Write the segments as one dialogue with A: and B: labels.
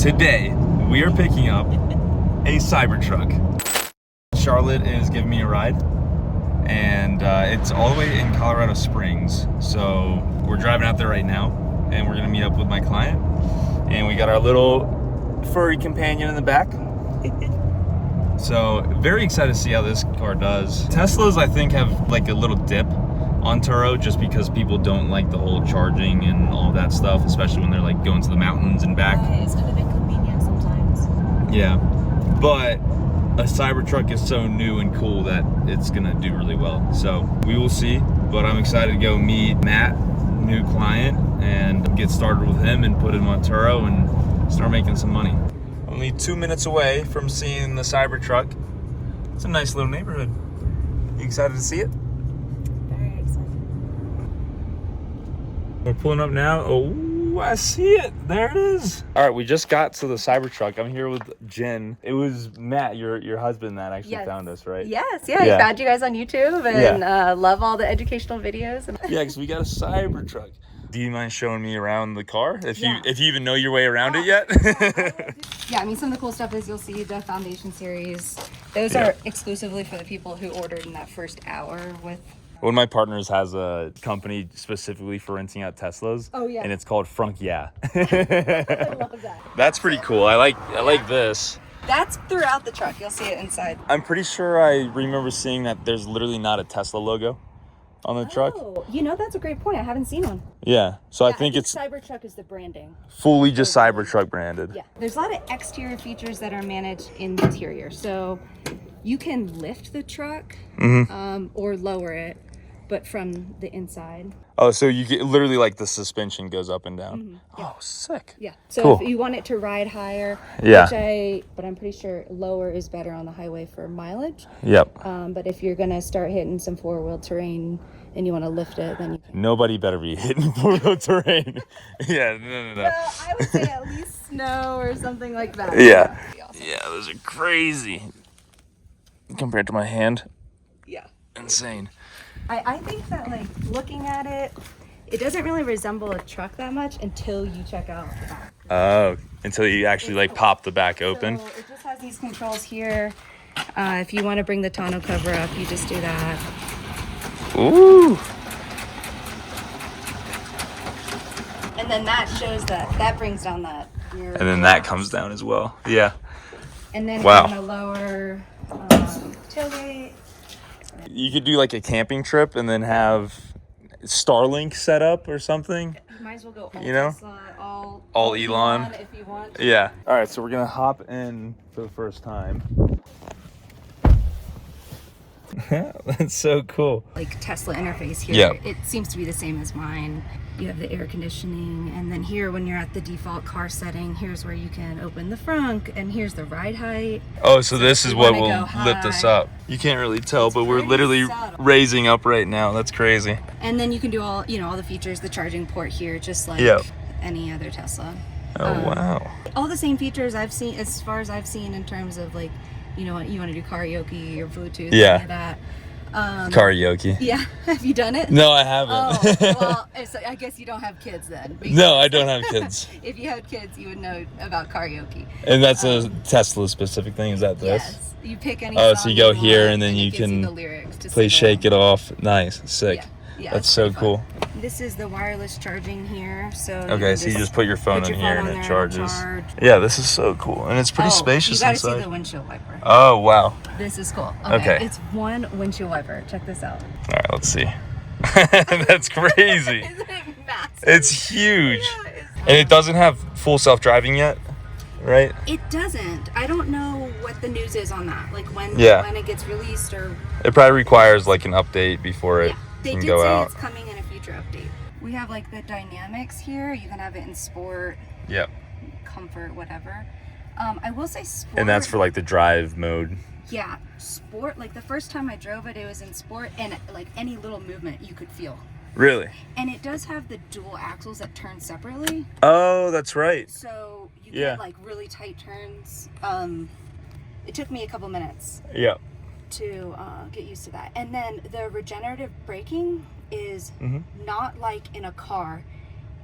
A: Today, we are picking up a Cybertruck. Charlotte is giving me a ride, and it's all the way in Colorado Springs. So we're driving out there right now, and we're gonna meet up with my client. And we got our little furry companion in the back. So very excited to see how this car does. Teslas, I think, have like a little dip on Turo just because people don't like the whole charging and all that stuff, especially when they're like going to the mountains and back.
B: It's kind of inconvenient sometimes.
A: Yeah, but a Cybertruck is so new and cool that it's gonna do really well. So we will see, but I'm excited to go meet Matt, new client, and get started with him and put him on Turo and start making some money. Only 2 minutes away from seeing the Cybertruck. It's a nice little neighborhood. You excited to see it?
B: Very excited.
A: We're pulling up now. Oh, I see it. There it is. All right, we just got to the Cybertruck. I'm here with Jen. It was Matt, your husband, that actually found us, right?
B: Yes, yeah. I found you guys on YouTube and love all the educational videos.
A: Yeah, because we got a Cybertruck. Do you mind showing me around the car? If you even know your way around it yet?
B: Yeah, I mean, some of the cool stuff is you'll see the Foundation series. Those are exclusively for the people who ordered in that first hour with...
A: One of my partners has a company specifically for renting out Teslas.
B: Oh, yeah.
A: And it's called Frunk Yeah.
B: I love that.
A: That's pretty cool. I like this.
B: That's throughout the truck. You'll see it inside.
A: I'm pretty sure I remember seeing that there's literally not a Tesla logo on the truck.
B: Oh, you know, that's a great point. I haven't seen one.
A: Yeah, so I think it's
B: Cybertruck is the branding.
A: fully just Cybertruck branded.
B: Yeah, there's a lot of exterior features that are managed in the interior. So you can lift the truck or lower it, but from the inside.
A: Oh, so you get literally like the suspension goes up and down.
B: Yeah.
A: Oh, sick.
B: Yeah. So
A: Cool.
B: if you want it to ride higher, but I'm pretty sure lower is better on the highway for mileage.
A: Yep.
B: But if you're gonna start hitting some four-wheel terrain and you want to lift it, then you can.
A: Nobody better be hitting four-wheel terrain. Yeah, no.
B: Well, I would say at least snow or something like that.
A: Yeah.
B: That would be awesome.
A: Yeah, those are crazy. Compared to my hand,
B: Yeah.
A: insane.
B: I think that, like, looking at it, it doesn't really resemble a truck that much until you check out the back.
A: Oh, until you actually like pop the back open.
B: So it just has these controls here. If you want to bring the tonneau cover up, you just do that.
A: Ooh.
B: And then that shows that brings down that rear.
A: And then that comes down as well. Yeah.
B: And then
A: Wow.
B: on the lower tailgate.
A: You could do like a camping trip and then have Starlink set up or something.
B: You might as well go all
A: You know?
B: Tesla, all
A: Elon.
B: if you want.
A: Yeah. All right, so we're gonna hop in for the first time. That's so cool.
B: Like Tesla interface here.
A: Yeah.
B: It seems to be the same as mine. You have the air conditioning, and then here when you're at the default car setting, here's where you can open the frunk, and here's the ride height.
A: Oh, so this is
B: you
A: what
B: wanna
A: will
B: go
A: lift us
B: high.
A: up. You can't really tell, but we're
B: very
A: literally
B: subtle.
A: raising up right now. That's crazy.
B: And then you can do all the features, the charging port here, just like any other Tesla.
A: Oh, wow.
B: All the same features I've seen, as far as I've seen in terms of like, you want to do karaoke or Bluetooth, any of that.
A: Karaoke.
B: Yeah, have you done it?
A: No, I haven't.
B: Oh, well, so I guess you don't have kids then.
A: No, I don't have kids.
B: If you had kids, you would know about karaoke.
A: And that's a Tesla specific thing, is that this?
B: Yes, you pick any
A: Oh,
B: song
A: so you go
B: want,
A: here and then
B: it
A: you
B: gives
A: can
B: the lyrics to
A: play
B: sing
A: Shake It
B: along.
A: Off. Nice, sick.
B: Yeah,
A: That's
B: it's
A: so
B: pretty
A: cool.
B: fun. This is the wireless charging here. So
A: Okay, so you just put your phone in here and
B: on
A: it
B: there and
A: charges.
B: charge.
A: Yeah, this is so cool. And it's pretty spacious
B: you gotta
A: inside.
B: see the windshield wiper.
A: Oh, wow.
B: This is cool.
A: Okay.
B: It's one windshield wiper. Check this out.
A: All right, let's see. That's crazy.
B: Isn't it massive?
A: It's huge.
B: Yeah,
A: And it doesn't have full self-driving yet, right?
B: It doesn't. I don't know what the news is on that. Like when it gets released or...
A: It probably requires like an update before it
B: They
A: can
B: did
A: go
B: say
A: out.
B: it's coming in a future update. We have like the dynamics here. You can have it in sport,
A: Yep.
B: comfort, whatever. I will say sport...
A: And that's for like the drive mode.
B: Yeah, sport. Like the first time I drove it, it was in sport, and like any little movement you could feel.
A: Really?
B: And it does have the dual axles that turn separately.
A: Oh, that's right.
B: So you get like really tight turns. It took me a couple minutes
A: Yep.
B: to get used to that. And then the regenerative braking is not like in a car,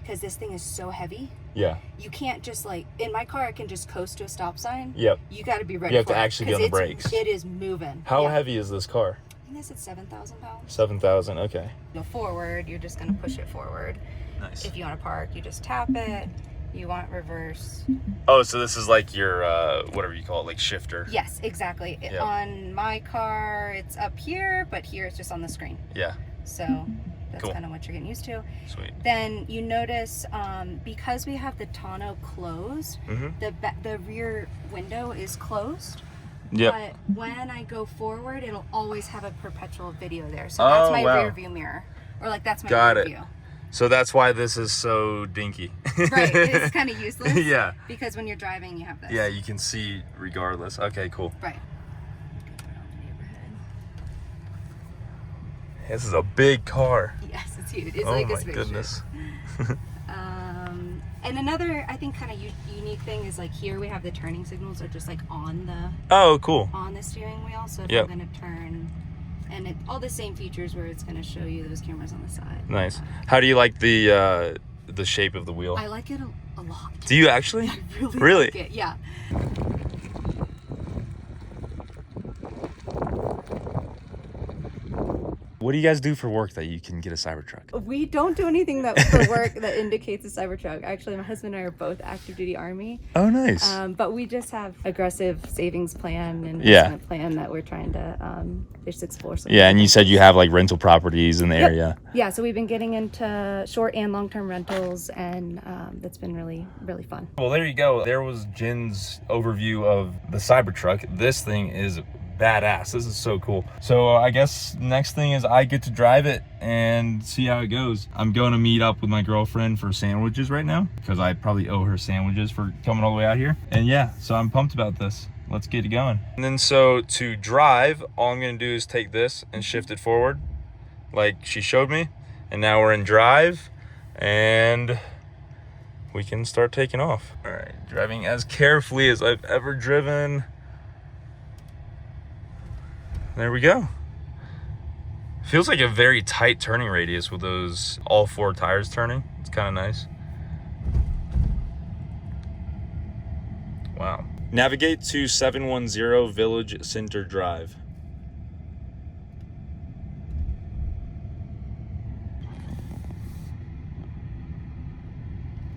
B: because this thing is so heavy. Yeah. You can't just like, in my car, I can just coast to a stop sign.
A: Yep.
B: You got to be ready.
A: You have to actually be on the brakes.
B: It is moving.
A: How heavy is this car?
B: I think this is 7,000 pounds.
A: 7,000. Okay.
B: Go forward. You're just gonna push it forward.
A: Nice.
B: If you want to park, you just tap it. You want reverse.
A: Oh, so this is like your whatever you call it, like shifter.
B: Yes, exactly.
A: Yep.
B: On my car, it's up here, but here it's just on the screen.
A: Yeah.
B: So that's kind of what you're getting used to.
A: Sweet.
B: Then you notice because we have the tonneau closed, the rear window is closed.
A: Yep.
B: But when I go forward, it'll always have a perpetual video there. So that's my rear view mirror, or like that's my rear view.
A: So that's why this is so dinky.
B: Right, it's kind of useless.
A: Yeah.
B: Because when you're driving, you have this.
A: Yeah, you can see regardless. Okay, cool.
B: Right.
A: This is a big car.
B: Yes, it's huge. It's
A: oh
B: like
A: my
B: a spaceship.
A: goodness.
B: And another, I think, kind of unique thing is like here we have the turning signals are just like on the.
A: Oh, cool.
B: On the steering wheel, so if
A: yep.
B: I'm gonna turn, and all the same features where it's gonna show you those cameras on the side.
A: Nice. How do you like the shape of the wheel?
B: I like it a lot.
A: Do you actually?
B: I really?
A: Really?
B: Like it. Yeah.
A: What do you guys do for work that you can get a Cybertruck?
B: We don't do anything that for work that indicates a Cybertruck. Actually, my husband and I are both active duty Army.
A: Oh, nice.
B: But we just have aggressive savings plan and investment plan that we're trying to just explore.
A: Yeah, and you said you have like rental properties in the area.
B: Yeah, so we've been getting into short and long-term rentals, and that's been really, really fun.
A: Well, there you go. There was Jin's overview of the Cybertruck. This thing is badass. This is so cool. So I guess next thing is I get to drive it and see how it goes. I'm going to meet up with my girlfriend for sandwiches right now because I probably owe her sandwiches for coming all the way out here. And yeah, so I'm pumped about this. Let's get it going. And then so to drive, all I'm going to do is take this and shift it forward like she showed me. And now we're in drive and we can start taking off. All right, driving as carefully as I've ever driven. There we go. Feels like a very tight turning radius with those all four tires turning. It's kind of nice. Wow. Navigate to 710 Village Center Drive.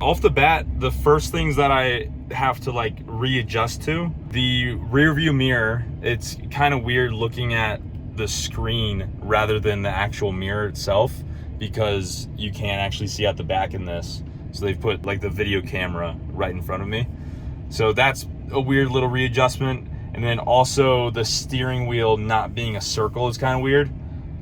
A: Off the bat, the first things that I have to like readjust to, the rear view mirror, it's kind of weird looking at the screen rather than the actual mirror itself because you can't actually see out the back in this. So they've put like the video camera right in front of me. So that's a weird little readjustment. And then also the steering wheel not being a circle is kind of weird.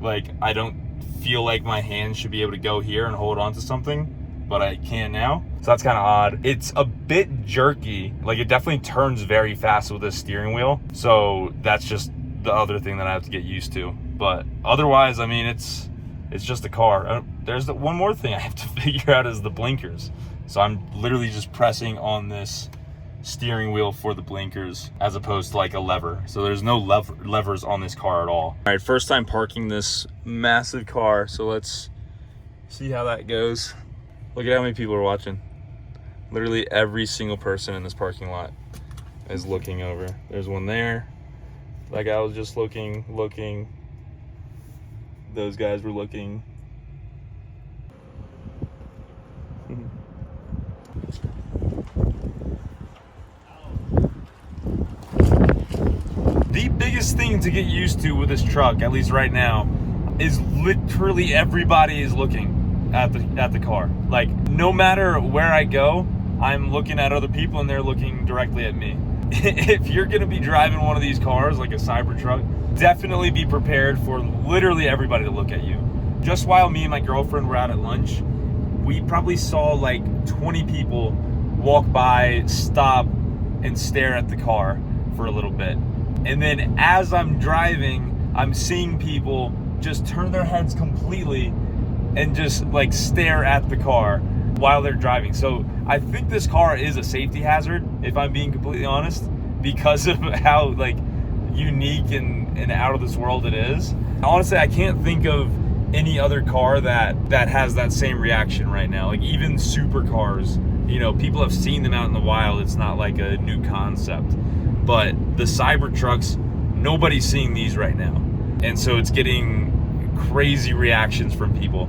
A: Like I don't feel like my hand should be able to go here and hold on to something, but I can now. So that's kind of odd. It's a bit jerky. Like it definitely turns very fast with this steering wheel. So that's just the other thing that I have to get used to. But otherwise, I mean, it's just a car. There's one more thing I have to figure out is the blinkers. So I'm literally just pressing on this steering wheel for the blinkers as opposed to like a lever. So there's no levers on this car at all. All right, first time parking this massive car. So let's see how that goes. Look at how many people are watching. Literally every single person in this parking lot is looking over. There's one there. That guy was just looking. Those guys were looking. The biggest thing to get used to with this truck, at least right now, is literally everybody is looking at the car. Like no matter where I go, I'm looking at other people and they're looking directly at me. If you're gonna be driving one of these cars like a Cybertruck, definitely be prepared for literally everybody to look at you. Just while me and my girlfriend were out at lunch, we probably saw like 20 people walk by, stop, and stare at the car for a little bit. And then as I'm driving, I'm seeing people just turn their heads completely and just like stare at the car while they're driving. So I think this car is a safety hazard, if I'm being completely honest, because of how like unique and out of this world it is. Honestly, I can't think of any other car that has that same reaction right now. Like even supercars You know, people have seen them out in the wild. It's not like a new concept. But the Cybertrucks, nobody's seeing these right now. And so it's getting crazy reactions from people.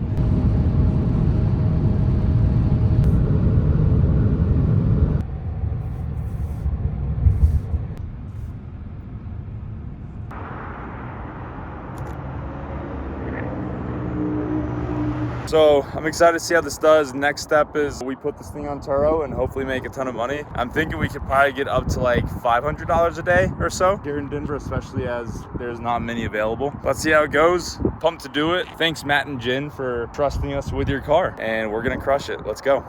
A: So I'm excited to see how this does. Next step is we put this thing on Turo and hopefully make a ton of money. I'm thinking we could probably get up to like $500 a day or so here in Denver, especially as there's not many available. Let's see how it goes. Pumped to do it. Thanks Matt and Jen for trusting us with your car, and we're gonna crush it. Let's go.